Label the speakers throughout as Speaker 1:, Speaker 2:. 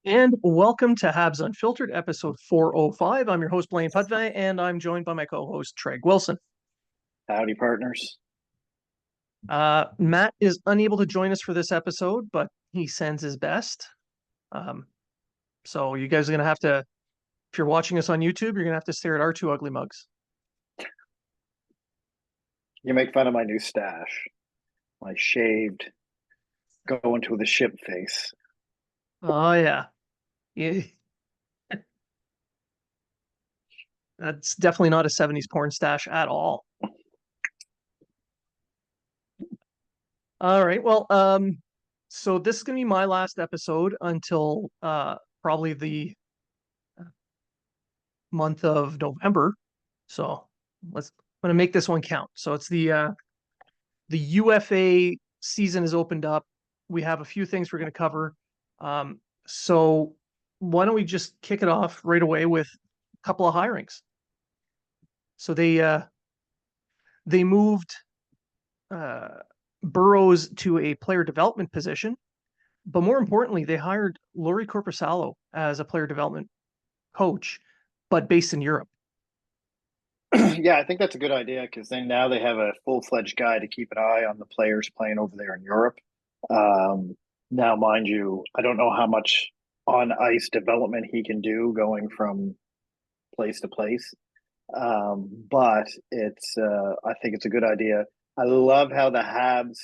Speaker 1: And welcome to Habs Unfiltered, episode 405. I'm your host, Blain, and I'm joined by my co-host, Trege Wilson.
Speaker 2: Howdy, partners.
Speaker 1: Matt is unable to join us for this episode, but he sends his best. Um, so you guys are going to have to, if you're watching us on YouTube, you're going to have to stare at our two ugly mugs.
Speaker 2: You make fun of my new stash, my shaved, going to the ship face.
Speaker 1: Oh, yeah. Yeah. That's definitely not a 70s porn stash at all. All right. Well, so this is going to be my last episode until probably the month of November. So I'm gonna make this one count. So it's the UFA season is opened up. We have a few things we're gonna cover. So why don't we just kick it off right away with a couple of hirings? So they moved uh, Burrows to a player development position, but more importantly, they hired Lori Corpusalo as a player development coach, but based in Europe.
Speaker 2: Yeah, I think that's a good idea because then now they have a full-fledged guy to keep an eye on the players playing over there in Europe. Um, Now, mind you, I don't know how much on ice development he can do going from place to place. But I think it's a good idea. I love how the Habs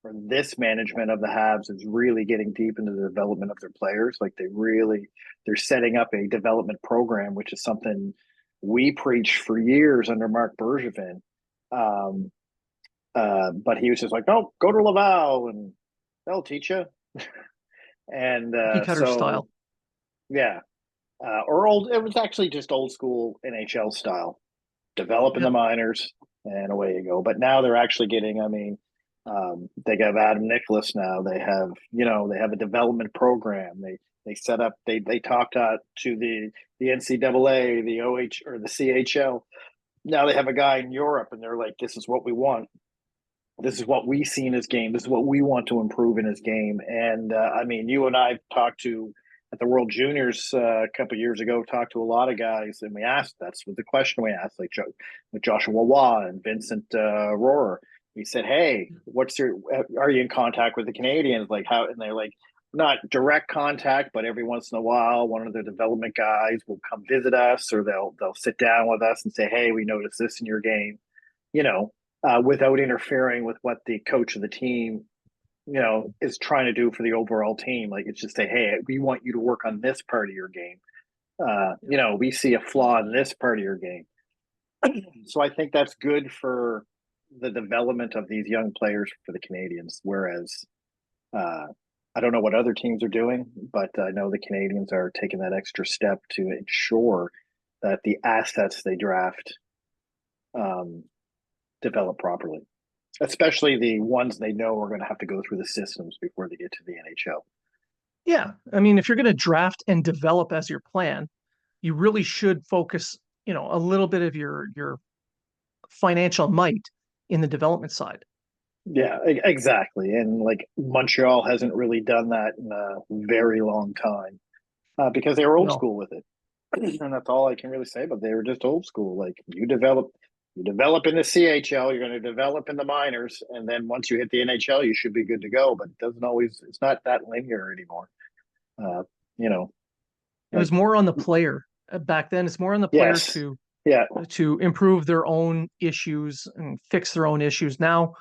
Speaker 2: or this management of the Habs is really getting deep into the development of their players. Like they're setting up a development program, which is something we preached for years under Mark Bergevin. Um, but he was just like, "No, go to Laval and they'll teach you." And
Speaker 1: Cookie cutter
Speaker 2: so,
Speaker 1: style.
Speaker 2: yeah, or old. It was actually just old school NHL style, develop in the
Speaker 1: Yep.
Speaker 2: minors, and away you go. But now they're actually getting. I mean, they have Adam Nicholas now. They have a development program. They set up. They talked to the NCAA, the OH or the CHL. Now they have a guy in Europe, and they're like, "This is what we want. This is what we see in his game. This is what we want to improve in his game." And I mean, you and I talked to at the World Juniors a couple of years ago. Talked to a lot of guys, and we asked. That's what the question we asked, like with Joshua Waugh and Vincent Rohrer. We said, "Hey, what's your? Are you in contact with the Canadiens? Like how?" And they're like, "Not direct contact, but every once in a while, one of the development guys will come visit us, or they'll sit down with us and say, 'Hey, we noticed this in your game.'" You know, without interfering with what the coach of the team, is trying to do for the overall team. Like it's just say, hey, we want you to work on this part of your game. We see a flaw in this part of your game. So I think that's good for the development of these young players for the Canadiens. Whereas uh, I don't know what other teams are doing, but I know the Canadiens are taking that extra step to ensure that the assets they draft um, develop properly, especially the ones they know are going to have to go through the systems before they get to the NHL.
Speaker 1: Yeah. I mean, if you're going to draft and develop as your plan, you really should focus, a little bit of your financial might in the development side.
Speaker 2: Yeah, exactly. And like Montreal hasn't really done that in a very long time because they were old
Speaker 1: No.
Speaker 2: school with it. And that's all I can really say. But they were just old school. Like you develop in the CHL, you're going to develop in the minors, and then once you hit the NHL, you should be good to go. But it doesn't always. It's not that linear anymore. Uh, you know,
Speaker 1: It was
Speaker 2: like
Speaker 1: more on the player back then. It's more on the player
Speaker 2: yes, yeah,
Speaker 1: to improve their own issues and fix their own issues. Now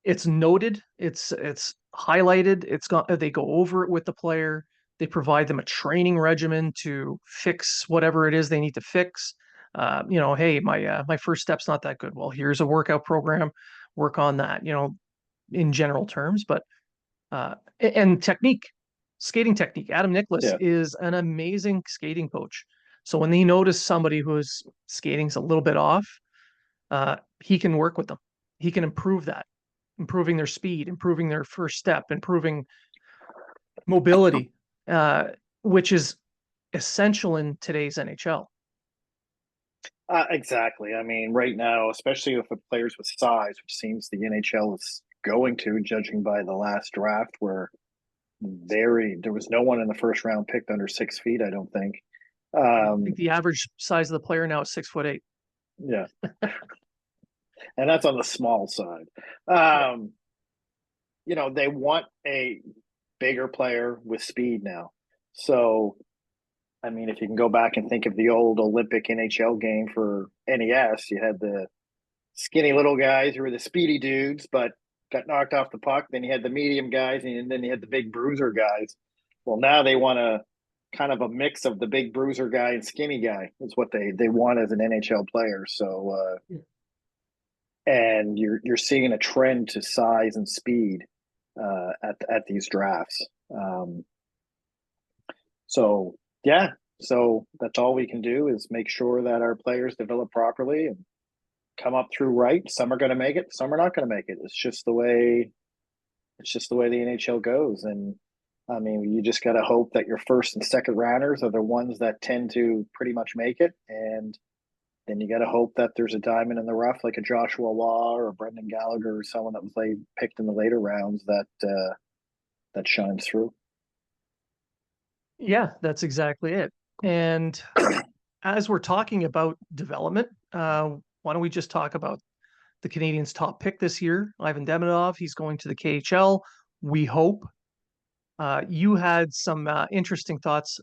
Speaker 1: it's noted, it's highlighted, they go over it with the player. They provide them a training regimen to fix whatever it is they need to fix. Hey, my first step's not that good. Well, here's a workout program, work on that. In general terms, but and technique, skating technique. Adam Nicholas
Speaker 2: yeah.
Speaker 1: is an amazing skating coach. So when they notice somebody whose skating's a little bit off, he can work with them. He can improve that, improving their speed, improving their first step, improving mobility, uh, which is essential in today's NHL.
Speaker 2: Exactly. I mean, right now, especially with the players with size, which seems the NHL is going to, judging by the last draft, where there was no one in the first round picked under 6 feet, I don't think.
Speaker 1: I think the average size of the player now is 6'8".
Speaker 2: Yeah. And that's on the small side.
Speaker 1: Yeah.
Speaker 2: They want a bigger player with speed now. So, I mean, if you can go back and think of the old Olympic NHL game for NES, you had the skinny little guys who were the speedy dudes, but got knocked off the puck. Then you had the medium guys, and then you had the big bruiser guys. Well, now they want a kind of a mix of the big bruiser guy and skinny guy. Is what they want as an NHL player. So, and you're seeing a trend to size and speed at these drafts. So yeah, so that's all we can do is make sure that our players develop properly and come up through right. Some are going to make it, some are not going to make it. It's just the way the NHL goes. And I mean, you just got to hope that your first and second rounders are the ones that tend to pretty much make it. And then you got to hope that there's a diamond in the rough, like a Joshua Waugh or a Brendan Gallagher or someone that was picked in the later rounds that shines through.
Speaker 1: Yeah, that's exactly it. And as we're talking about development, why don't we just talk about the Canadiens' top pick this year, Ivan Demidov? He's going to the KHL. We hope. You had some interesting thoughts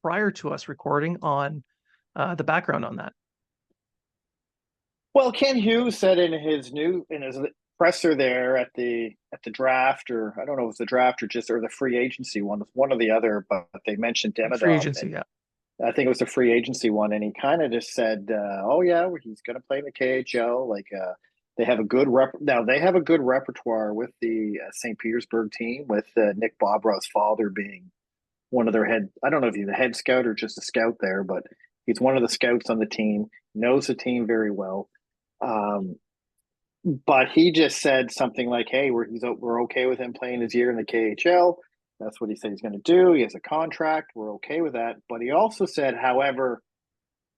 Speaker 1: prior to us recording on the background on that.
Speaker 2: Well, Ken Hughes said in his presser there at the draft, or I don't know if it was the draft or the free agency one or the other, but they mentioned
Speaker 1: Free
Speaker 2: Demidov.
Speaker 1: agency, yeah.
Speaker 2: I think it was the free agency one, and he kind of just said, "Oh yeah, he's going to play in the KHL." They have a good now. They have a good repertoire with the St. Petersburg team, with Nick Bobrov's father being one of their head. I don't know if he's a head scout or just a scout there, but he's one of the scouts on the team. Knows the team very well. But he just said something like, "Hey, we're okay with him playing his year in the KHL. That's what he said he's going to do. He has a contract. We're okay with that." But he also said, however,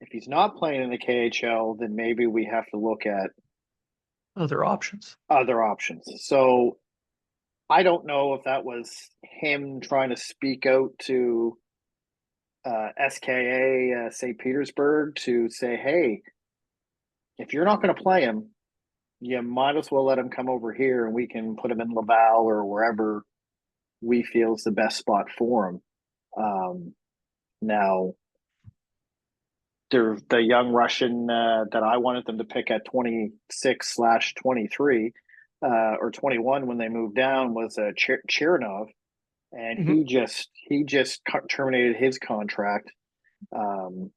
Speaker 2: if he's not playing in the KHL, then maybe we have to look at
Speaker 1: Other options.
Speaker 2: other options. So I don't know if that was him trying to speak out to SKA St. Petersburg to say, "Hey, if you're not going to play him, you might as well let him come over here and we can put him in Laval or wherever we feel is the best spot for him." Now, the young Russian that I wanted them to pick at 26/23 or 21 when they moved down was Chernov, and
Speaker 1: Mm-hmm.
Speaker 2: he just terminated his contract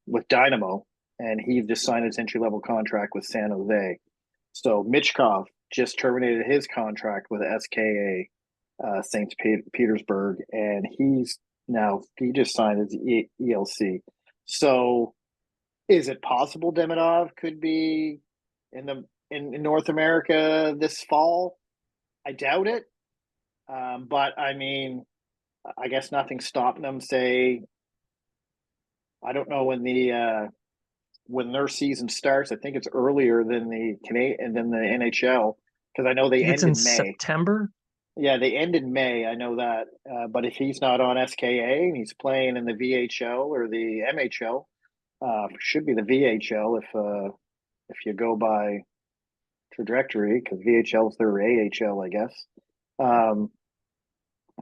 Speaker 2: with Dynamo, and he just signed his entry level contract with San Jose. So Michkov just terminated his contract with SKA St. Petersburg, and he just signed his ELC. So, is it possible Demidov could be in North America this fall? I doubt it, but I mean, I guess nothing's stopping them. Say, I don't know when their season starts. I think it's earlier than the Canadian than the NHL because I know
Speaker 1: I
Speaker 2: they
Speaker 1: think it's
Speaker 2: end
Speaker 1: in
Speaker 2: in May.
Speaker 1: September.
Speaker 2: Yeah, they end in May. I know that. But if he's not on SKA and he's playing in the VHL or the MHL, should be the VHL if you go by trajectory, because VHL is their AHL, I guess. Um,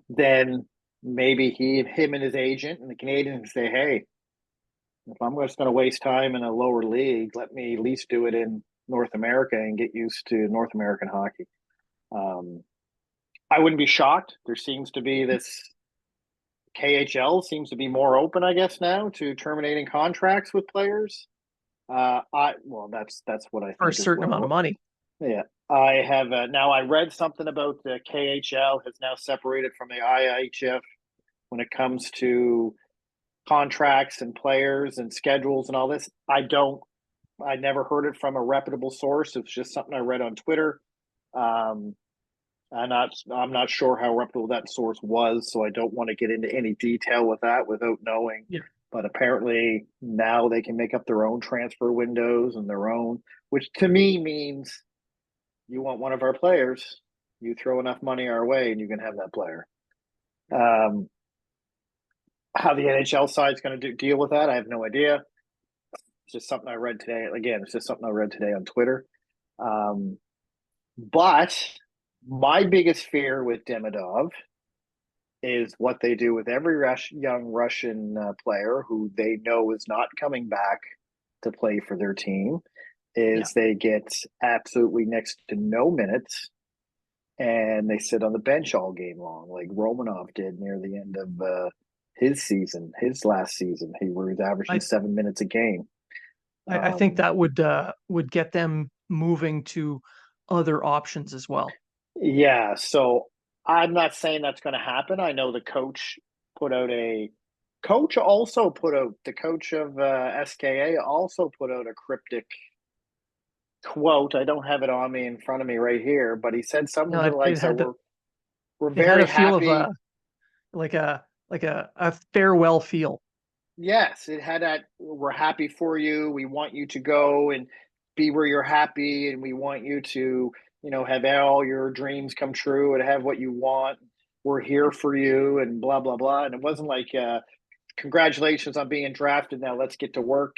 Speaker 2: then maybe him and his agent and the Canadians say, "Hey, if I'm just going to waste time in a lower league, let me at least do it in North America and get used to North American hockey." Um, I wouldn't be shocked. There seems to be this KHL seems to be more open, I guess, now to terminating contracts with players. That's what I
Speaker 1: For a
Speaker 2: think as
Speaker 1: certain amount of
Speaker 2: well.
Speaker 1: money.
Speaker 2: Yeah, I have now. I read something about the KHL has now separated from the IIHF when it comes to contracts and players and schedules and all this. I never heard it from a reputable source. It's just something I read on Twitter. Um, I'm not sure how reputable that source was, so I don't want to get into any detail with that without knowing.
Speaker 1: Yeah.
Speaker 2: But apparently now they can make up their own transfer windows and their own, which to me means you want one of our players, you throw enough money our way and you can have that player. Um, how the NHL side is going to deal with that, I have no idea. It's just something I read today. Again, it's just something I read today on Twitter. Um, but my biggest fear with Demidov is what they do with every young Russian player who they know is not coming back to play for their team.
Speaker 1: Yeah.
Speaker 2: Is they get absolutely next to no minutes and they sit on the bench all game long, like Romanov did near the end of his season, his last season. He was averaging
Speaker 1: I
Speaker 2: 7 minutes a game.
Speaker 1: I think
Speaker 2: Um,
Speaker 1: that would get them moving to other options as well.
Speaker 2: yeah, so I'm not saying that's going to happen. I know the coach also put out the coach of SKA also put out a cryptic quote. I don't have it on me in front of me right here, but he said
Speaker 1: You know,
Speaker 2: something like that we're
Speaker 1: it had
Speaker 2: very
Speaker 1: a feel of
Speaker 2: happy.
Speaker 1: like a farewell feel.
Speaker 2: Yes, it had that. We're happy for you. We want you to go and be where you're happy, and we want you to, have all your dreams come true and have what you want. We're here for you, and blah blah blah. And it wasn't like, congratulations on being drafted. Now let's get to work.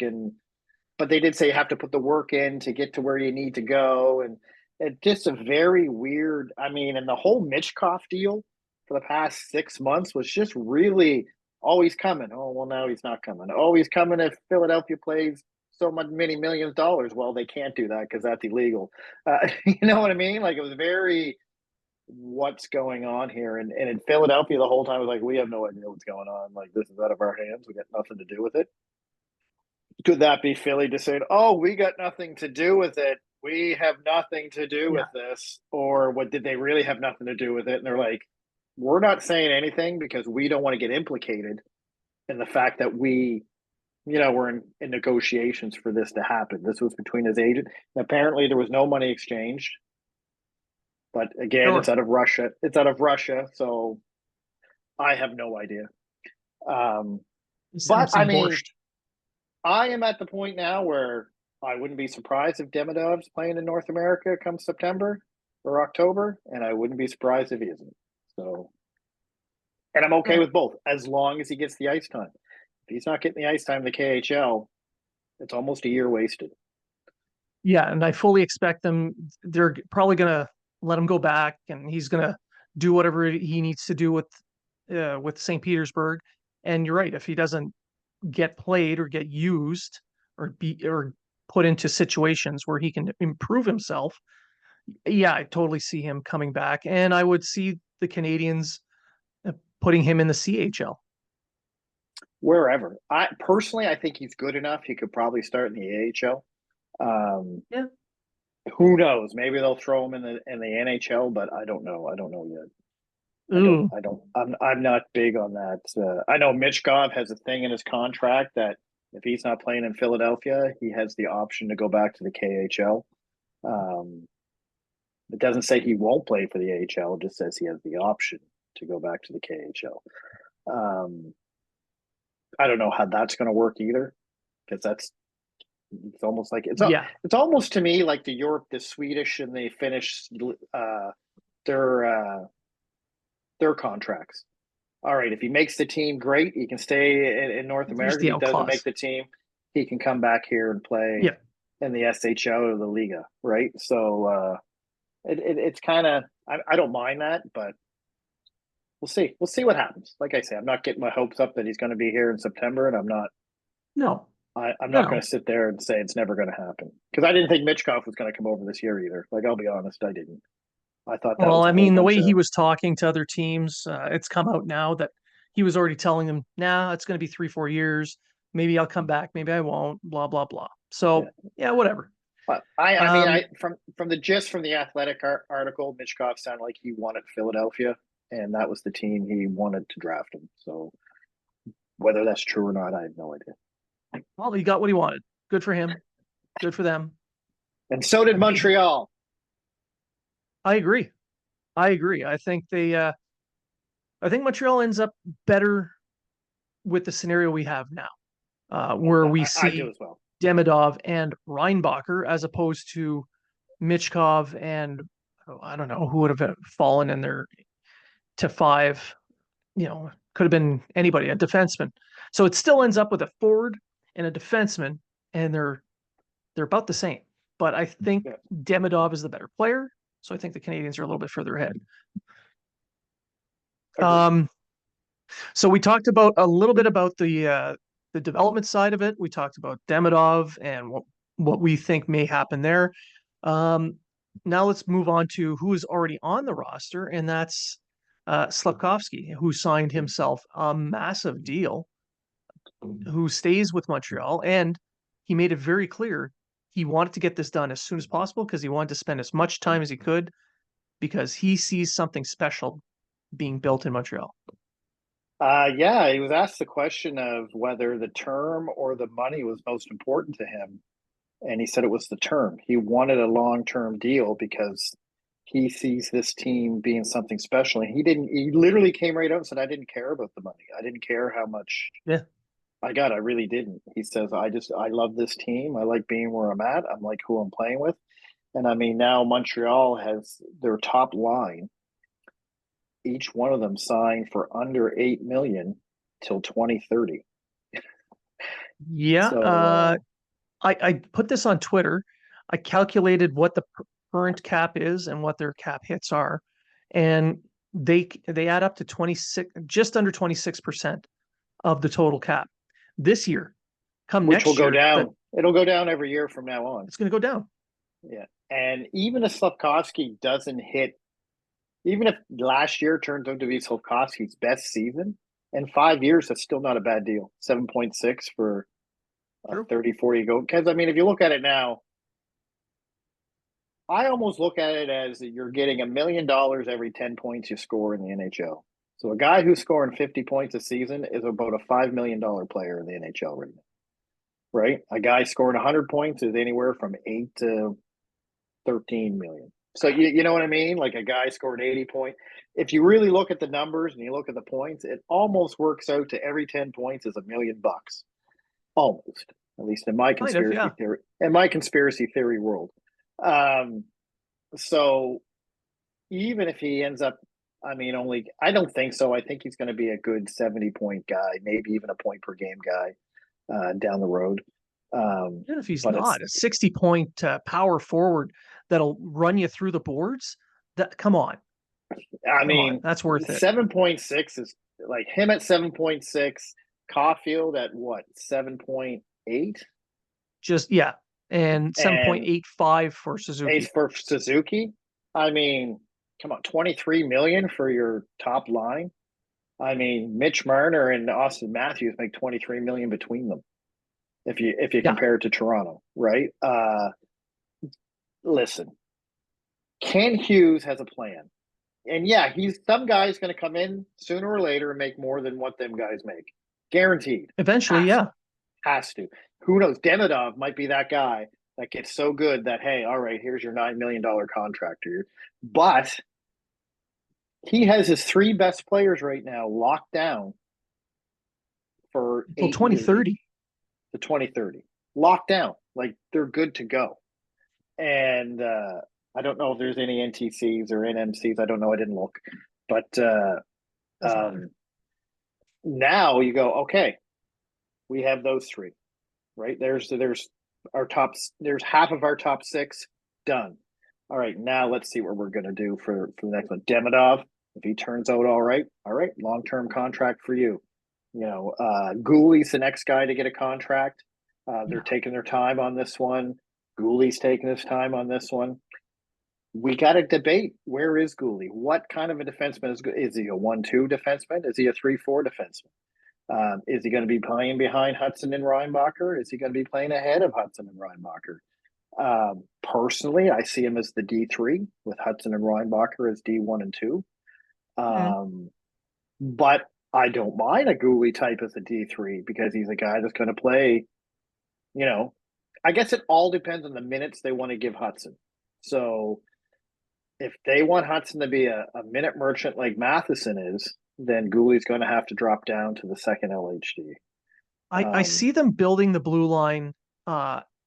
Speaker 2: But they did say you have to put the work in to get to where you need to go, and it's just a very weird. I mean, and the whole Mitchkov deal for the past 6 months was just really always coming. Oh well, now he's not coming. Oh, he's coming if Philadelphia plays so much many millions of dollars. Well, they can't do that because that's illegal. You know what I mean? Like it was very what's going on here, and in Philadelphia the whole time was like we have no idea what's going on. Like this is out of our hands. We got nothing to do with it. Could that be Philly just saying, "Oh, we got nothing to do with it. We have nothing to do
Speaker 1: Yeah.
Speaker 2: with this," or what? Did they really have nothing to do with it? And they're like, "We're not saying anything because we don't want to get implicated in the fact that we're in negotiations for this to happen. This was between his agent. And apparently, there was no money exchanged. But again, it's
Speaker 1: Sure.
Speaker 2: out of Russia. It's out of Russia, so I have no idea. Um,
Speaker 1: Send him
Speaker 2: but I
Speaker 1: some
Speaker 2: mean,
Speaker 1: borscht.
Speaker 2: I am at the point now where I wouldn't be surprised if Demidov's playing in North America come September or October, and I wouldn't be surprised if he isn't. So, and I'm okay
Speaker 1: Yeah.
Speaker 2: with both as long as he gets the ice time. If he's not getting the ice time in the KHL, it's almost a year wasted.
Speaker 1: Yeah, and I fully expect them. They're probably gonna let him go back, and he's gonna do whatever he needs to do with St. Petersburg. And you're right. If he doesn't get played or get used or put into situations where he can improve himself, yeah, I totally see him coming back, and I would see the Canadians putting him in the CHL.
Speaker 2: Wherever. I think he's good enough. He could probably start in the AHL. Um,
Speaker 1: Yeah.
Speaker 2: who knows? Maybe they'll throw him in the NHL, but I don't know. I don't know yet. I don't.
Speaker 1: Ooh.
Speaker 2: I don't. I'm not big on that. I know Mitchkov has a thing in his contract that if he's not playing in Philadelphia, he has the option to go back to the KHL. Um, it doesn't say he won't play for the AHL. It just says he has the option to go back to the KHL. Um, I don't know how that's going to work either, because it's almost like
Speaker 1: Yeah.
Speaker 2: it's almost to me like the Swedish and the Finnish, their uh, their contracts. All right, if he makes the team, great. He can stay in North
Speaker 1: There's
Speaker 2: America.
Speaker 1: the
Speaker 2: If he
Speaker 1: out
Speaker 2: doesn't make
Speaker 1: clause.
Speaker 2: the team, he can come back here and play
Speaker 1: Yeah.
Speaker 2: in the SHL or the Liga, right? So it's kind of I don't mind that, but we'll see. We'll see what happens. Like I say, I'm not getting my hopes up that he's going to be here in September, and
Speaker 1: No.
Speaker 2: I'm not going
Speaker 1: No.
Speaker 2: to sit there and say it's never going to happen because I didn't think Mitchkov was going to come over this year either. Like I'll be honest, I didn't. I thought that
Speaker 1: Well,
Speaker 2: was a
Speaker 1: I
Speaker 2: whole
Speaker 1: mean, the
Speaker 2: bunch
Speaker 1: way he
Speaker 2: of
Speaker 1: was talking to other teams, it's come out now that he was already telling them, "Nah, it's going to be 3, 4 years. Maybe I'll come back. Maybe I won't." Blah blah blah.
Speaker 2: yeah.
Speaker 1: So yeah, whatever.
Speaker 2: But I mean,
Speaker 1: Um,
Speaker 2: from the gist from the Athletic article, Mitchkov sounded like he wanted Philadelphia, and that was the team he wanted to draft him. So whether that's true or not, I have no idea.
Speaker 1: well, he got what he wanted. Good for him. Good for them.
Speaker 2: And so did
Speaker 1: Maybe
Speaker 2: Montreal.
Speaker 1: I agree. I agree. I think Montreal ends up better with the scenario we have now, where we
Speaker 2: I do
Speaker 1: see
Speaker 2: as well.
Speaker 1: Demidov and Reinbacher as opposed to Michkov and, oh, I don't know who would have fallen in there to five. could have been anybody, a defenseman. So it still ends up with a forward and a defenseman, and they're about the same. But I think
Speaker 2: Yeah.
Speaker 1: Demidov is the better player, so I think the Canadiens are a little bit further ahead.
Speaker 2: Agreed.
Speaker 1: So we talked about a little bit about the development side of it. We talked about Demidov and what we think may happen there. Um, Now let's move on to who is already on the roster, and that's Slafkovsky, who signed himself a massive deal, who stays with Montreal, and he made it very clear he wanted to get this done as soon as possible because he wanted to spend as much time as he could because he sees something special being built in Montreal.
Speaker 2: Yeah, he was asked the question of whether the term or the money was most important to him. And he said it was the term. He wanted a long-term deal because he sees this team being something special. And he literally came right out and said, I didn't care about the money. I didn't care how much
Speaker 1: Yeah.
Speaker 2: I got. I really didn't. He says, I love this team. I like being where I'm at. I'm like who I'm playing with. And I mean, now Montreal has their top line. Each one of them signed for under 8 million till 2030.
Speaker 1: Yeah.
Speaker 2: So
Speaker 1: I put this on Twitter. I calculated what the current cap is and what their cap hits are, and they add up to 26, just under 26% of the total cap this year. Come
Speaker 2: which will
Speaker 1: next
Speaker 2: go
Speaker 1: year, that
Speaker 2: down. It'll go down every year from now on.
Speaker 1: it's going to go down.
Speaker 2: Yeah. And even if Slafkovsky doesn't hit, even if last year turns out to be Slafkovsky's best season, in 5 years, that's still not a bad deal. 7.6 for a
Speaker 1: True.
Speaker 2: 30, 40 goal. Because, I mean, if you look at it now, I almost look at it as you're getting $1 million every 10 points you score in the NHL. So a guy who's scoring 50 points a season is about a $5 million player in the NHL right now, right? A guy scoring 100 points is anywhere from 8 to 13 million. So you know what I mean? Like a guy scored 80 points. If you really look at the numbers and you look at the points, it almost works out to every 10 points is $1 million. Almost. At least in my
Speaker 1: Kind of,
Speaker 2: conspiracy
Speaker 1: yeah.
Speaker 2: theory, world. Um, so even if he ends up, I mean, I don't think so. I think he's going to be a good 70-point guy, maybe even a point per game guy down the road.
Speaker 1: Even if he's
Speaker 2: But it's,
Speaker 1: not a 60-point power forward that'll run you through the boards, that
Speaker 2: I
Speaker 1: come on,
Speaker 2: mean,
Speaker 1: that's worth it.
Speaker 2: 7.6 is like him at 7.6, Caulfield at what, 7.8?
Speaker 1: Just yeah, and
Speaker 2: And
Speaker 1: 7.85 for Suzuki.
Speaker 2: ace for Suzuki. I mean, come on, 23 million for your top line. I mean, Mitch Marner and Austin Matthews make 23 million between them. If you
Speaker 1: Yeah,
Speaker 2: compare it to Toronto, right? Listen, Ken Hughes has a plan. And yeah, he's some guy's going to come in sooner or later and make more than what them guys make. Guaranteed.
Speaker 1: eventually,
Speaker 2: Has
Speaker 1: yeah.
Speaker 2: has to. Who knows? Demidov might be that guy that gets so good that hey, all right, here's your $9 million contract. But he has his three best players right now locked down for
Speaker 1: Until
Speaker 2: 8 years
Speaker 1: 2030.
Speaker 2: to 2030. Locked down. Like they're good to go. And I don't know if there's any NTCs or NMCs. I don't know. I didn't look. But
Speaker 1: Doesn't matter.
Speaker 2: now you go, okay, we have those three, right? There's our top, there's half of our top six done. All right, now let's see what we're going to do for the next one. Demidov, if he turns out all right, long term contract for you. Gooley's the next guy to get a contract. They're
Speaker 1: Yeah.
Speaker 2: taking their time on this one. Gooley's taking his time on this one. We got to debate, where is Gooley? What kind of a defenseman is he? A 1-2 defenseman? Is he a 3-4 defenseman? Is he going to be playing behind Hudson and Reinbacher? Is he going to be playing ahead of Hudson and Reinbacher? Personally, I see him as the D3 with Hudson and Reinbacher as D1 and 2.
Speaker 1: Mm.
Speaker 2: But I don't mind a Gooley type as a D3 because he's a guy that's going to play, I guess it all depends on the minutes they want to give Hudson. So if they want Hudson to be a minute merchant like Matheson is, then Gooley's going to have to drop down to the second LHD.
Speaker 1: I see them building the blue line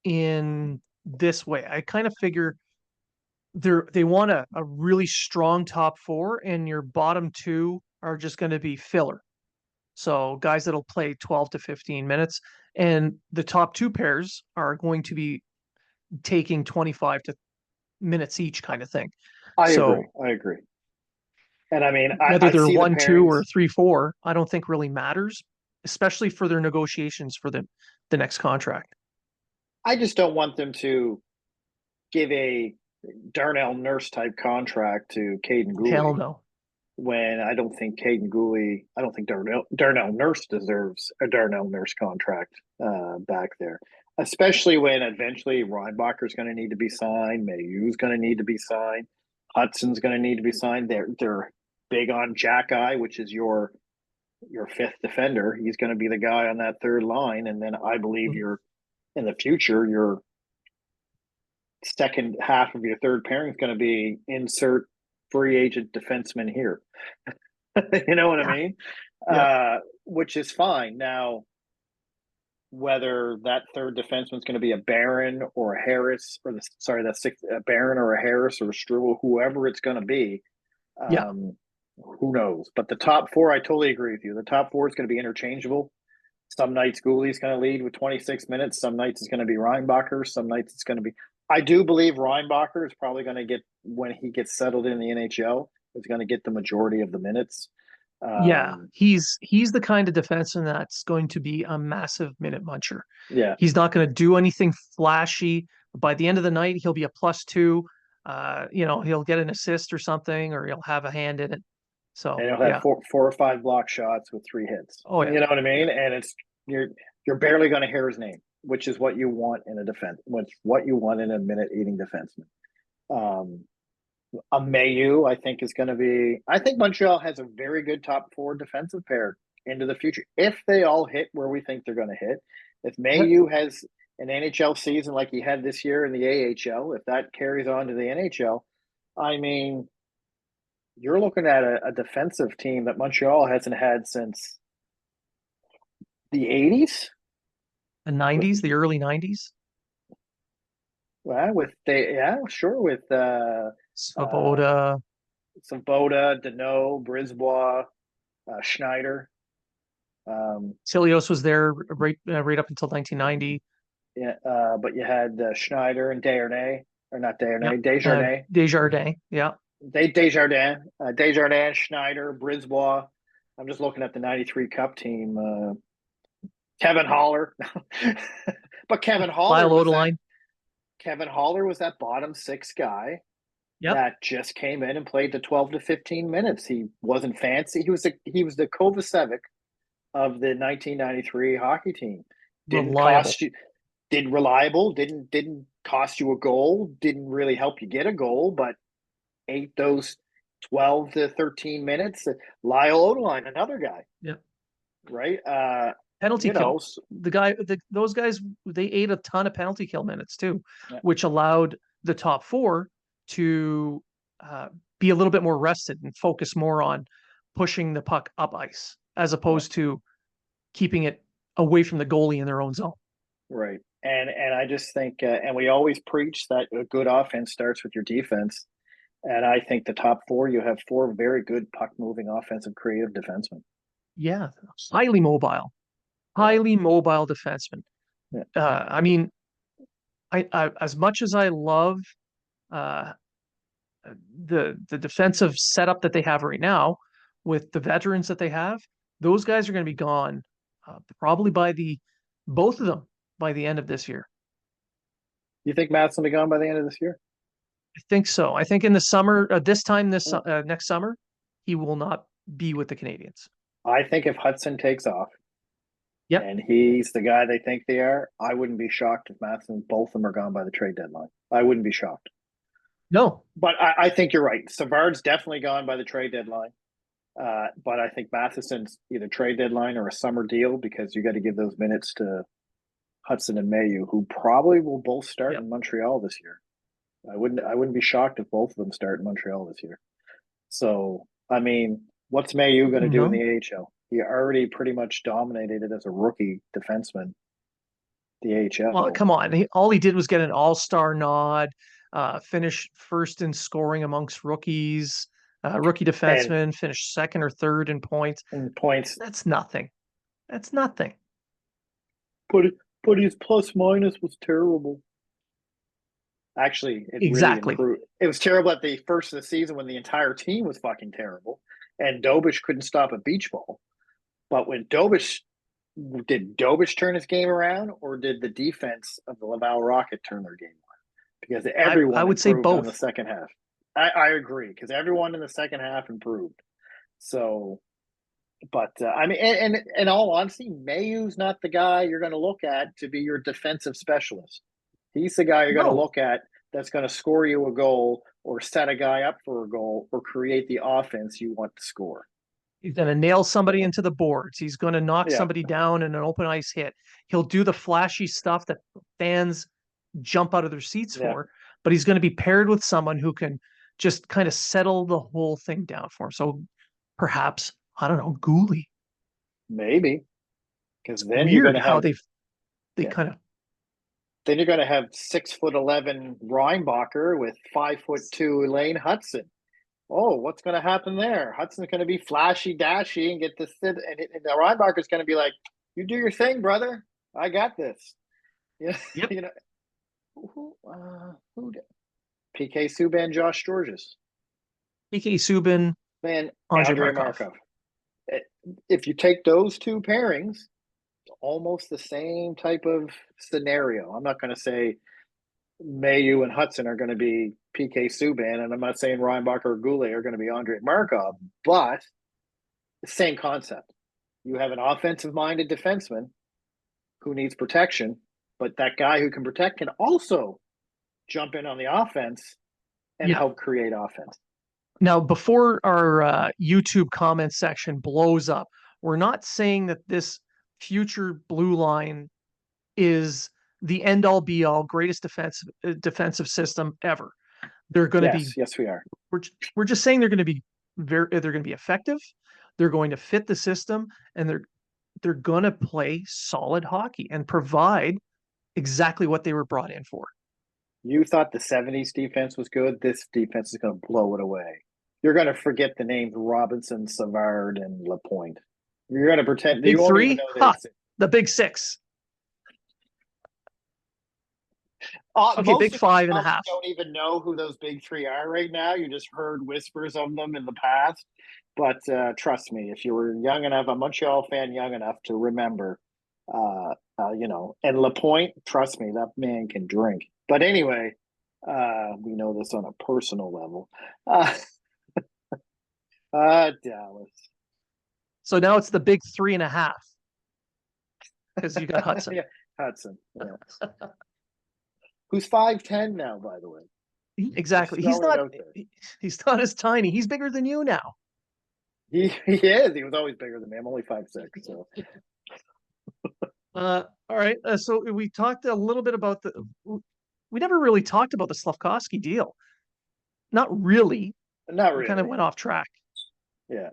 Speaker 1: in this way. I kind of figure they want a really strong top four, and your bottom two are just going to be filler. So guys that'll play 12 to 15 minutes. And the top two pairs are going to be taking 25 to minutes each kind of thing.
Speaker 2: I
Speaker 1: So
Speaker 2: agree. I agree. And I mean,
Speaker 1: whether
Speaker 2: I
Speaker 1: they're
Speaker 2: see the
Speaker 1: 1-2 or
Speaker 2: pairings.
Speaker 1: 3-4, I don't think really matters, especially for their negotiations for the next contract.
Speaker 2: I just don't want them to give a Darnell Nurse type contract to Caden
Speaker 1: Hell
Speaker 2: Gooley
Speaker 1: no.
Speaker 2: when I don't think I don't think Darnell Nurse deserves a Darnell Nurse contract back there, especially when eventually Reinbacher's going to need to be signed, Mayhew's going to need to be signed, Hudson's going to need to be signed. They're big on Jack Eye, which is your fifth defender. He's going to be the guy on that third line, and then I believe
Speaker 1: Mhm.
Speaker 2: you're in the future your second half of your third pairing is going to be insert free agent defenseman here. You know what I
Speaker 1: Yeah.
Speaker 2: mean?
Speaker 1: Yep.
Speaker 2: Which is fine. Now, whether that third defenseman is going to be a Barron or a Harris, or that sixth, a Barron or a Harris or a Struble, whoever it's going to be,
Speaker 1: Yeah.
Speaker 2: um, who knows? But the top four, I totally agree with you. The top four is going to be interchangeable. Some nights Gooley's going to lead with 26 minutes. Some nights it's going to be Reinbacher. Some nights it's going to be. I do believe Reinbacher is probably going to get, when he gets settled in the NHL, is going to get the majority of the minutes.
Speaker 1: Yeah.
Speaker 2: Um,
Speaker 1: He's the kind of defenseman that's going to be a massive minute muncher.
Speaker 2: yeah,
Speaker 1: He's not going to do anything flashy. By the end of the night, he'll be a +2. He'll get an assist or something, or he'll have a hand in it. So
Speaker 2: and he'll have
Speaker 1: yeah.
Speaker 2: four or five block shots with 3 hits.
Speaker 1: Oh yeah.
Speaker 2: You know what I
Speaker 1: Yeah.
Speaker 2: mean? And you're barely going to hear his name, which is what you want in a defense. What you want in a minute eating defenseman. Um, a Mayu, I think, is going to be. I think Montreal has a very good top four defensive pair into the future if they all hit where we think they're going to hit. If
Speaker 1: Yeah.
Speaker 2: Mayu has an NHL season like he had this year in the AHL, if that carries on to the NHL, I mean, you're looking at a defensive team that Montreal hasn't had since the 80s.
Speaker 1: The
Speaker 2: With
Speaker 1: 90s, the early 90s.
Speaker 2: well, with they yeah, sure, with uh
Speaker 1: Svoboda.
Speaker 2: Svoboda, Deneau, Brisbois, Schneider.
Speaker 1: Cilios was there right up until 1990.
Speaker 2: Yeah, but you had Schneider and Desharnais, or not
Speaker 1: Yep.
Speaker 2: Desharnais, Desjardins,
Speaker 1: Desjardins. Yeah.
Speaker 2: Desjardins, Schneider, Brisbois. I'm just looking at the '93 Cup team. Kevin Haller, but
Speaker 1: Lyle Odeline.
Speaker 2: Kevin Haller was that bottom six guy
Speaker 1: Yep.
Speaker 2: that just came in and played the 12 to 15 minutes. He wasn't fancy. He was the Kovacevic of the 1993 hockey team. Didn't
Speaker 1: Reliable.
Speaker 2: cost you did reliable, didn't cost you a goal, didn't really help you get a goal, but ate those 12 to 13 minutes. Lyle Odeline, another guy,
Speaker 1: Yep.
Speaker 2: right?
Speaker 1: Penalty
Speaker 2: You know,
Speaker 1: kill. Those guys, they ate a ton of penalty kill minutes too,
Speaker 2: yeah,
Speaker 1: which allowed the top four to uh, be a little bit more rested and focus more on pushing the puck up ice as
Speaker 2: yeah,
Speaker 1: opposed to keeping it away from the goalie in their own zone.
Speaker 2: right. And I just think, and we always preach that a good offense starts with your defense. And I think the top four, you have four very good puck moving offensive creative defensemen.
Speaker 1: Yeah, highly mobile,
Speaker 2: Yeah,
Speaker 1: highly mobile defenseman.
Speaker 2: yeah,
Speaker 1: I mean, I as much as I love uh, the defensive setup that they have right now with the veterans that they have, those guys are going to be gone probably by the both of them by the end of this year.
Speaker 2: you think Matt's gonna be gone by the end of this year?
Speaker 1: I think so. I think in the summer, this
Speaker 2: Yeah.
Speaker 1: next summer, he will not be with the Canadiens.
Speaker 2: I think if Hudson takes off
Speaker 1: Yep.
Speaker 2: and he's the guy they think they are, I wouldn't be shocked if Matheson, both of them are gone by the trade deadline. I wouldn't be shocked.
Speaker 1: No.
Speaker 2: But I think you're right. Savard's definitely gone by the trade deadline. But I think Matheson's either trade deadline or a summer deal because you got to give those minutes to Hudson and Mayu, who probably will both start
Speaker 1: Yep.
Speaker 2: in Montreal this year. I wouldn't be shocked if both of them start in Montreal this year. So I mean, what's Mayu going to do in
Speaker 1: No.
Speaker 2: the AHL? He already pretty much dominated it as a rookie defenseman. The
Speaker 1: Well,
Speaker 2: AHL.
Speaker 1: come on. All he did was get an all-star nod, finish first in scoring amongst rookies. Rookie
Speaker 2: And
Speaker 1: defenseman, finished second or third in points.
Speaker 2: in points,
Speaker 1: That's nothing. That's nothing.
Speaker 2: but his plus minus was terrible. Actually, it really
Speaker 1: Exactly.
Speaker 2: improved. It was terrible at the first of the season when the entire team was fucking terrible, and Dobich couldn't stop a beach ball. But when did Dobich turn his game around, or did the defense of the Laval Rocket turn their game around? Because
Speaker 1: I
Speaker 2: everyone
Speaker 1: would say
Speaker 2: improved on the
Speaker 1: both.
Speaker 2: second half. I agree, because everyone in the second half improved. So, but I mean, and in all honesty, Mayu's not the guy you're going to look at to be your defensive specialist. He's the guy you're going to
Speaker 1: No,
Speaker 2: look at that's going to score you a goal or set a guy up for a goal or create the offense you want to score.
Speaker 1: he's going to nail somebody
Speaker 2: So,
Speaker 1: into the boards. He's going to knock
Speaker 2: yeah,
Speaker 1: somebody down in an open ice hit. He'll do the flashy stuff that fans jump out of their seats
Speaker 2: yeah,
Speaker 1: for, but he's going to be paired with someone who can just kind of settle the whole thing down for him. So perhaps, I don't know, Gooley.
Speaker 2: maybe, because then you're going
Speaker 1: Weird
Speaker 2: to
Speaker 1: how
Speaker 2: have
Speaker 1: they
Speaker 2: yeah,
Speaker 1: kind of
Speaker 2: then you're going to have 6'11" Reinbacher with 5'2" Elaine Hudson. Oh, what's going to happen there? Hudson's going to be flashy, dashy, and get to sit, and the Reinbacher's going to be like, "You do your thing, brother. I got this." Yeah,
Speaker 1: yep.
Speaker 2: you know who did? PK Subban, Josh Georges,
Speaker 1: PK Subban,
Speaker 2: man,
Speaker 1: Andre
Speaker 2: Andrei
Speaker 1: Markov.
Speaker 2: Markov. If you take those two pairings, almost the same type of scenario. I'm not going to say Mayu and Hudson are going to be PK Subban, and I'm not saying Reinbacher or Goulet are going to be Andrei Markov, but the same concept. You have an offensive-minded defenseman who needs protection, but that guy who can protect can also jump in on the offense and
Speaker 1: Yeah.
Speaker 2: help create offense.
Speaker 1: Now, before our YouTube comment section blows up, we're not saying that this future blue line is the end all be all greatest defensive system ever. They're going to be
Speaker 2: Yes, we are.
Speaker 1: we're just saying they're going to be they're going to be effective. They're going to fit the system, and they're going to play solid hockey and provide exactly what they were brought in for.
Speaker 2: You thought the 70s defense was good. This defense is going to blow it away. You're going to forget the names Robinson, Savard, and Lapointe. You're going to pretend
Speaker 1: Big
Speaker 2: you won't even
Speaker 1: three,
Speaker 2: know they
Speaker 1: ha,
Speaker 2: exist.
Speaker 1: the big six. Okay,
Speaker 2: Most
Speaker 1: big
Speaker 2: of you
Speaker 1: five and a
Speaker 2: probably
Speaker 1: half.
Speaker 2: don't even know who those big three are right now. You just heard whispers of them in the past. But trust me, if you were young enough, a Montreal fan young enough to remember, and Lapointe, trust me, that man can drink. But anyway, we know this on a personal level. Dallas.
Speaker 1: So now it's the big 3.5 because you got Hudson.
Speaker 2: Yeah, Hudson. Yeah. Who's 5'10" now, by the way.
Speaker 1: Exactly.
Speaker 2: Just throwing it out there.
Speaker 1: He's not as tiny. He's bigger than you now.
Speaker 2: He is. He was always bigger than me. I'm only 5'6", so
Speaker 1: All right. So we talked a little bit about we never really talked about the Slafkovsky deal. Not really.
Speaker 2: not
Speaker 1: We kind of
Speaker 2: really.
Speaker 1: went off track.
Speaker 2: Yeah.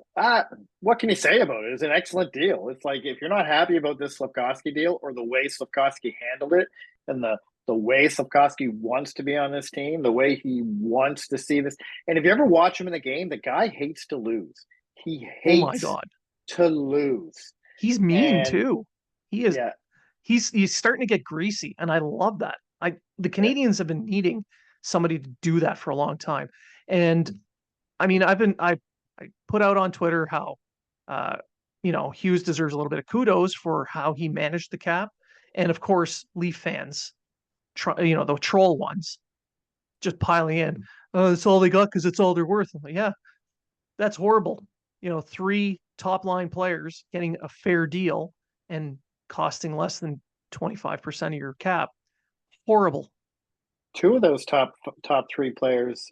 Speaker 2: What can you say about it? It's an excellent deal. It's like if you're not happy about this Slafkovsky deal or the way Slafkovsky handled it and the way Slafkovsky wants to be on this team, the way he wants to see this. And if you ever watch him in the game, the guy hates to lose. He
Speaker 1: Oh my
Speaker 2: hates
Speaker 1: God.
Speaker 2: to lose.
Speaker 1: He's mean
Speaker 2: And
Speaker 1: too. He is
Speaker 2: yeah,
Speaker 1: he's starting to get greasy, and I love that. The
Speaker 2: yeah.
Speaker 1: Canadiens have been needing somebody to do that for a long time. And I mean, I put out on Twitter how uh Hughes deserves a little bit of kudos for how he managed the cap. And of course, Leaf fans, the troll ones, just piling in. Oh, that's all they got because it's all they're worth. I'm like, yeah, that's horrible. Three top line players getting a fair deal and costing less than 25% of your cap. Horrible.
Speaker 2: Two of those top three players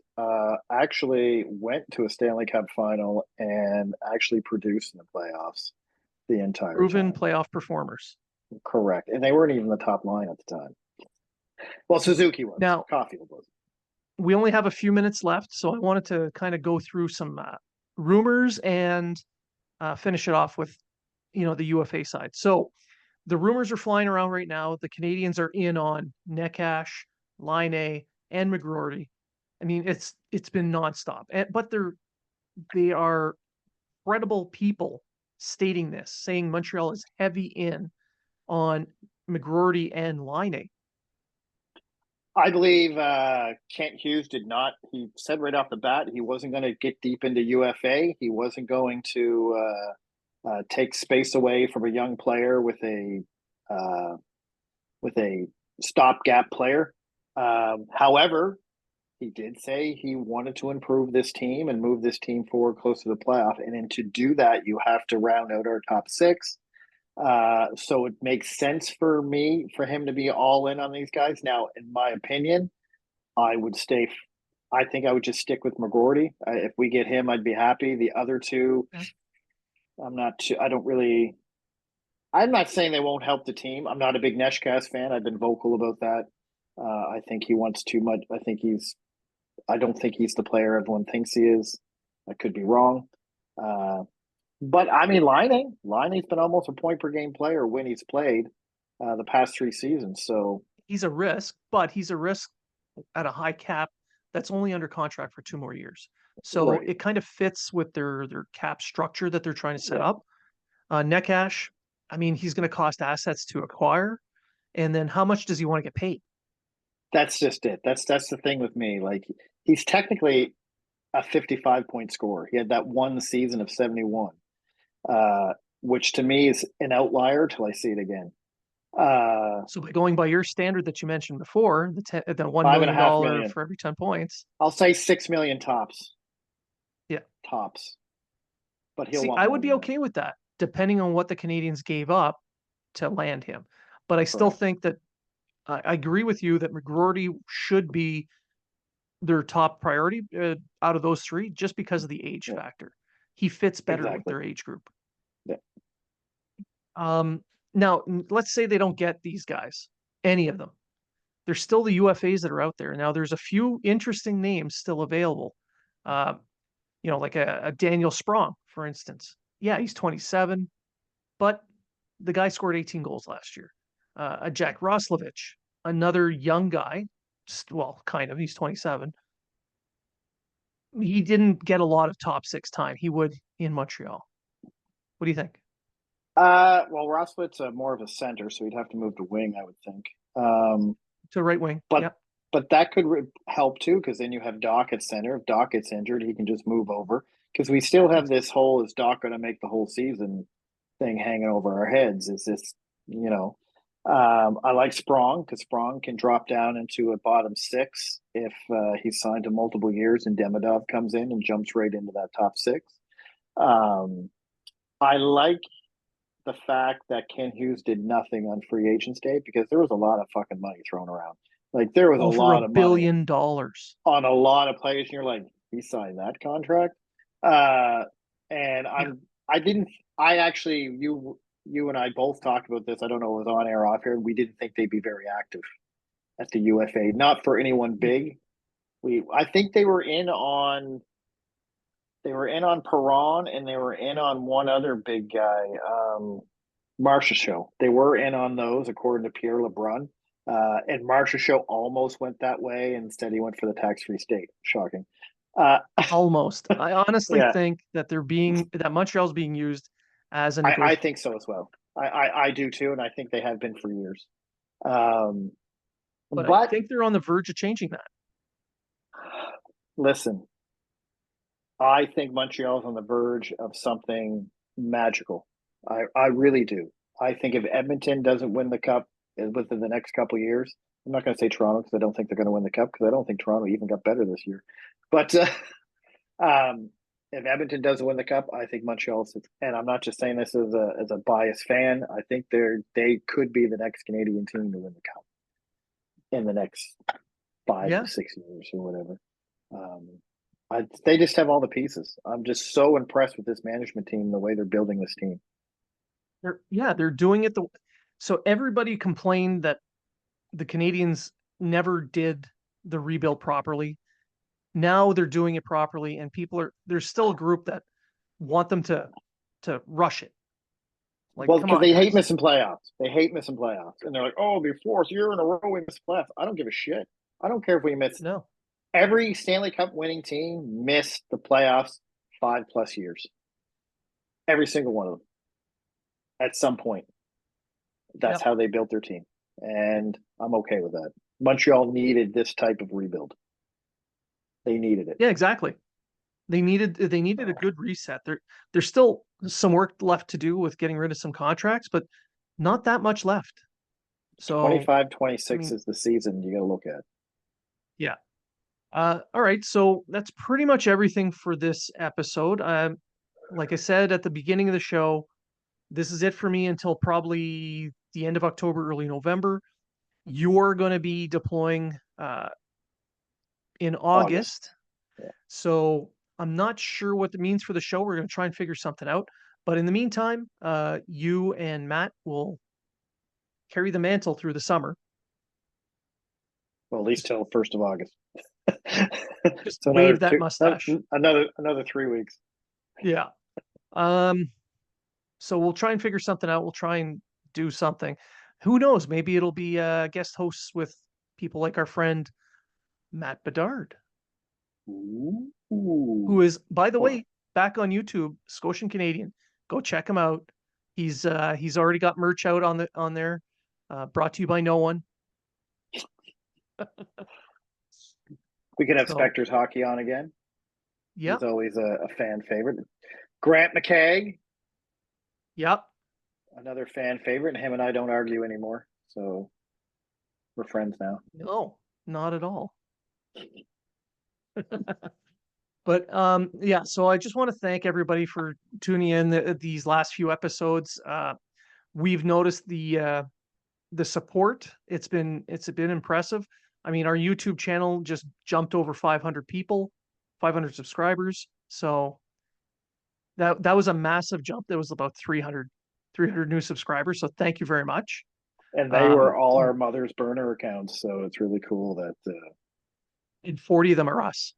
Speaker 2: actually went to a Stanley Cup final and actually produced in the playoffs the entire
Speaker 1: Proven
Speaker 2: time.
Speaker 1: playoff performers.
Speaker 2: Correct. And they weren't even the top line at the time. Well, Suzuki was.
Speaker 1: Now,
Speaker 2: Caulfield was.
Speaker 1: we only have a few minutes left, so I wanted to kind of go through some rumors and finish it off with, the UFA side. So the rumors are flying around right now. The Canadiens are in on Nekash, Line and McGroarty. I mean, it's been nonstop. But they are credible people stating this, saying Montreal is heavy in on McGroarty and Laine.
Speaker 2: I believe Kent Hughes did not. He said right off the bat he wasn't going to get deep into UFA. He wasn't going to take space away from a young player uh, with a stopgap player. However, he did say he wanted to improve this team and move this team forward close to the playoff. And then to do that, you have to round out our top six. So it makes sense for him to be all in on these guys. Now, in my opinion, I would stay. I think I would just stick with McGroarty. If we get him, I'd be happy. The other two,
Speaker 1: Okay.
Speaker 2: I'm not. I don't really. I'm not saying they won't help the team. I'm not a big Neshkast fan. I've been vocal about that. I think he wants too much. I don't think he's the player everyone thinks he is. I could be wrong. But I mean, Laine's been almost a point per game player when he's played the past 3 seasons. So
Speaker 1: He's a risk, but he's a risk at a high cap that's only under contract for 2 more years. So
Speaker 2: right,
Speaker 1: it kind of fits with their cap structure that they're trying to set
Speaker 2: yeah,
Speaker 1: up. Nekash, I mean, he's going to cost assets to acquire. And then how much does he want to get paid?
Speaker 2: that's just it. That's the thing with me. Like he's technically a 55-point scorer. He had that one season of 71, which to me is an outlier till I see it again.
Speaker 1: So by going by your standard that you mentioned before, the $1
Speaker 2: Five and a
Speaker 1: million
Speaker 2: half million.
Speaker 1: for every 10 points.
Speaker 2: I'll say 6 million tops.
Speaker 1: Yeah.
Speaker 2: Tops. But he'll
Speaker 1: See,
Speaker 2: want
Speaker 1: I
Speaker 2: more
Speaker 1: would
Speaker 2: than
Speaker 1: be
Speaker 2: that.
Speaker 1: okay with that, depending on what the Canadians gave up to land him. But I still
Speaker 2: Correct.
Speaker 1: think that I agree with you that McGroarty should be their top priority out of those three, just because of the age
Speaker 2: Yeah,
Speaker 1: factor. He fits better with
Speaker 2: exactly.
Speaker 1: their age group.
Speaker 2: Yeah.
Speaker 1: Now, let's say they don't get these guys, any of them. There's still the UFAs that are out there. Now, there's a few interesting names still available. Uh, like a Daniel Sprong, for instance. Yeah, he's 27, but the guy scored 18 goals last year. A Jack Roslovich, another young guy, well, kind of, he's 27. He didn't get a lot of top six time. He would in Montreal. What do you think?
Speaker 2: Well, Roslett's more of a center, so he'd have to move to wing, I would think.
Speaker 1: To right wing.
Speaker 2: But
Speaker 1: Yeah.
Speaker 2: but that could help too, because then you have Doc at center. If Doc gets injured, he can just move over. Because we still have this whole "is Doc going to make the whole season" thing hanging over our heads. Is this, you know? I like Sprong because Sprong can drop down into a bottom six if he's signed to multiple years, and Demidov comes in and jumps right into that top six. Um, I like the fact that Ken Hughes did nothing on free agents day because there was a lot of fucking money thrown around. Like there was a
Speaker 1: Over a
Speaker 2: lot of money
Speaker 1: billion dollars.
Speaker 2: on a lot of players, and you're like, he signed that contract. Uh, and
Speaker 1: Yeah.
Speaker 2: I didn't. I actually, you and I both talked about this. I don't know if it was on air or off air. We didn't think they'd be very active at the UFA, not for anyone big. I think they were in on Perron and they were in on one other big guy, Marsha Show. They were in on those, according to Pierre LeBrun. And Marsha Show almost went that way. Instead, he went for the tax-free state. Shocking. Uh,
Speaker 1: Almost. I honestly
Speaker 2: yeah,
Speaker 1: think that that Montreal's being used as a
Speaker 2: I
Speaker 1: negotiation.
Speaker 2: think so as well. I do too, and I think they have been for years. Um,
Speaker 1: But I
Speaker 2: but
Speaker 1: think they're on the verge of changing that.
Speaker 2: listen, I think Montreal's on the verge of something magical. I really do. I think if Edmonton doesn't win the cup within the next couple of years, I'm not going to say Toronto because I don't think they're going to win the cup because I don't think Toronto even got better this year. But um, if Edmonton doesn't win the cup, I think Montreal's. And I'm not just saying this as a biased fan. I think they could be the next Canadian team to win the cup in the next 5 to 6 years or whatever. They just have all the pieces. I'm just so impressed with this management team, the way they're building this team.
Speaker 1: They're doing it so everybody complained that the Canadians never did the rebuild properly. Now they're doing it properly, and there's still a group that want them to rush it. Like,
Speaker 2: Well,
Speaker 1: come
Speaker 2: because
Speaker 1: on,
Speaker 2: they hate
Speaker 1: guys.
Speaker 2: missing playoffs. They hate missing playoffs, and they're like, "Oh, the fourth year in a row we miss playoffs." I don't give a shit. I don't care if we miss.
Speaker 1: No.
Speaker 2: Every Stanley Cup winning team missed the playoffs 5+ years. Every single one of them. At some point. That's
Speaker 1: Yep.
Speaker 2: how they built their team. And I'm okay with that. Montreal needed this type of rebuild. They needed it.
Speaker 1: Yeah, exactly. They needed a good reset. There's still some work left to do with getting rid of some contracts, but not that much left. So,
Speaker 2: 25,
Speaker 1: I
Speaker 2: 26
Speaker 1: mean,
Speaker 2: is the season you got to look at.
Speaker 1: yeah. All right. So that's pretty much everything for this episode. Like I said at the beginning of the show, this is it for me until probably the end of October, early November. You're going to be deploying in
Speaker 2: August.
Speaker 1: August.
Speaker 2: Yeah.
Speaker 1: So I'm not sure what it means for the show. We're going to try and figure something out. But in the meantime, you and Matt will carry the mantle through the summer.
Speaker 2: Well, at least
Speaker 1: Just
Speaker 2: till 1st of August.
Speaker 1: just
Speaker 2: So
Speaker 1: wave that mustache.
Speaker 2: another 3 weeks.
Speaker 1: Yeah. Um, so we'll try and figure something out. We'll try and do something. Who knows? Maybe it'll be guest hosts with people like our friend Matt Bedard,
Speaker 2: Ooh.
Speaker 1: who is, by the
Speaker 2: Well,
Speaker 1: way, back on YouTube, Scotian Canadian. Go check him out. He's already got merch out on there. Brought to you by no one.
Speaker 2: we could have
Speaker 1: So
Speaker 2: Spectre's hockey on again.
Speaker 1: yeah,
Speaker 2: He's always a fan favorite. Grant McKay,
Speaker 1: yep.
Speaker 2: another fan favorite. Him and I don't argue anymore. So we're friends now.
Speaker 1: No, not at all. But yeah, so I just want to thank everybody for tuning in these last few episodes. We've noticed the support. It's been impressive. I mean, our YouTube channel just jumped over 500 people, 500 subscribers. So that was a massive jump. There was about 300 new subscribers. So thank you very much.
Speaker 2: And they
Speaker 1: Um,
Speaker 2: were all our mother's burner accounts. So it's really cool that.
Speaker 1: and 40 of them are us.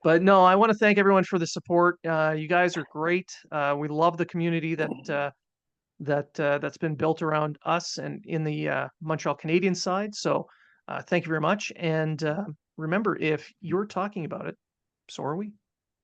Speaker 1: But no, I want to thank everyone for the support. You guys are great. We love the community that's been built around us and in the Montreal Canadiens side. So thank you very much. And remember, if you're talking about it, so are we.